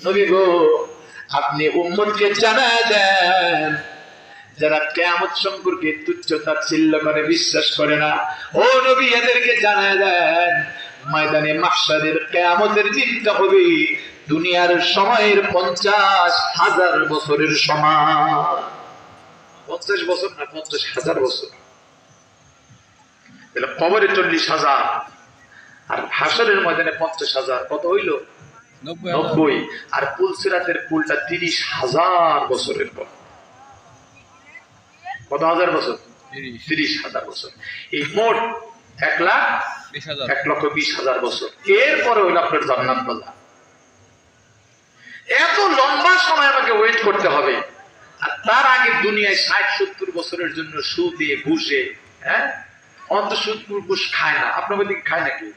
নবী গো, আপনি উম্মতকে জানায় দেন যারা কিয়ামত সম্পর্কে তুচ্ছ তাচ্ছিল্য করে, বিশ্বাস করে না, ও নবী এদেরকে জানায় দেন ময়দানে মাহশারের কিয়ামতের দিনটা হবে দুনিয়ার সময়ের 50,000 বছরের সমান। 50 বছর না, 50,000 বছর। তাহলে কবরে 40,000 আর হাসরের ময়দানে 50,000, কত হইল? 90। আর পুলসিরাতের পুলটা 30,000 বছরের পর। কত হাজার বছর? 30,000 বছর। এই মোট 1,20,000 বছর। এরপরে হইল আপনার জান্নাত বলা। এত লম্বা সময় আমাকে ওয়েট করতে হবে, আর তার আগে দুনিয়ায় 60-70 বছরের জন্য সুদে ঘুষে, হ্যাঁ, অন্ত সুদ ঘুষ খায় না। আপনার দিকে খায় নাকি?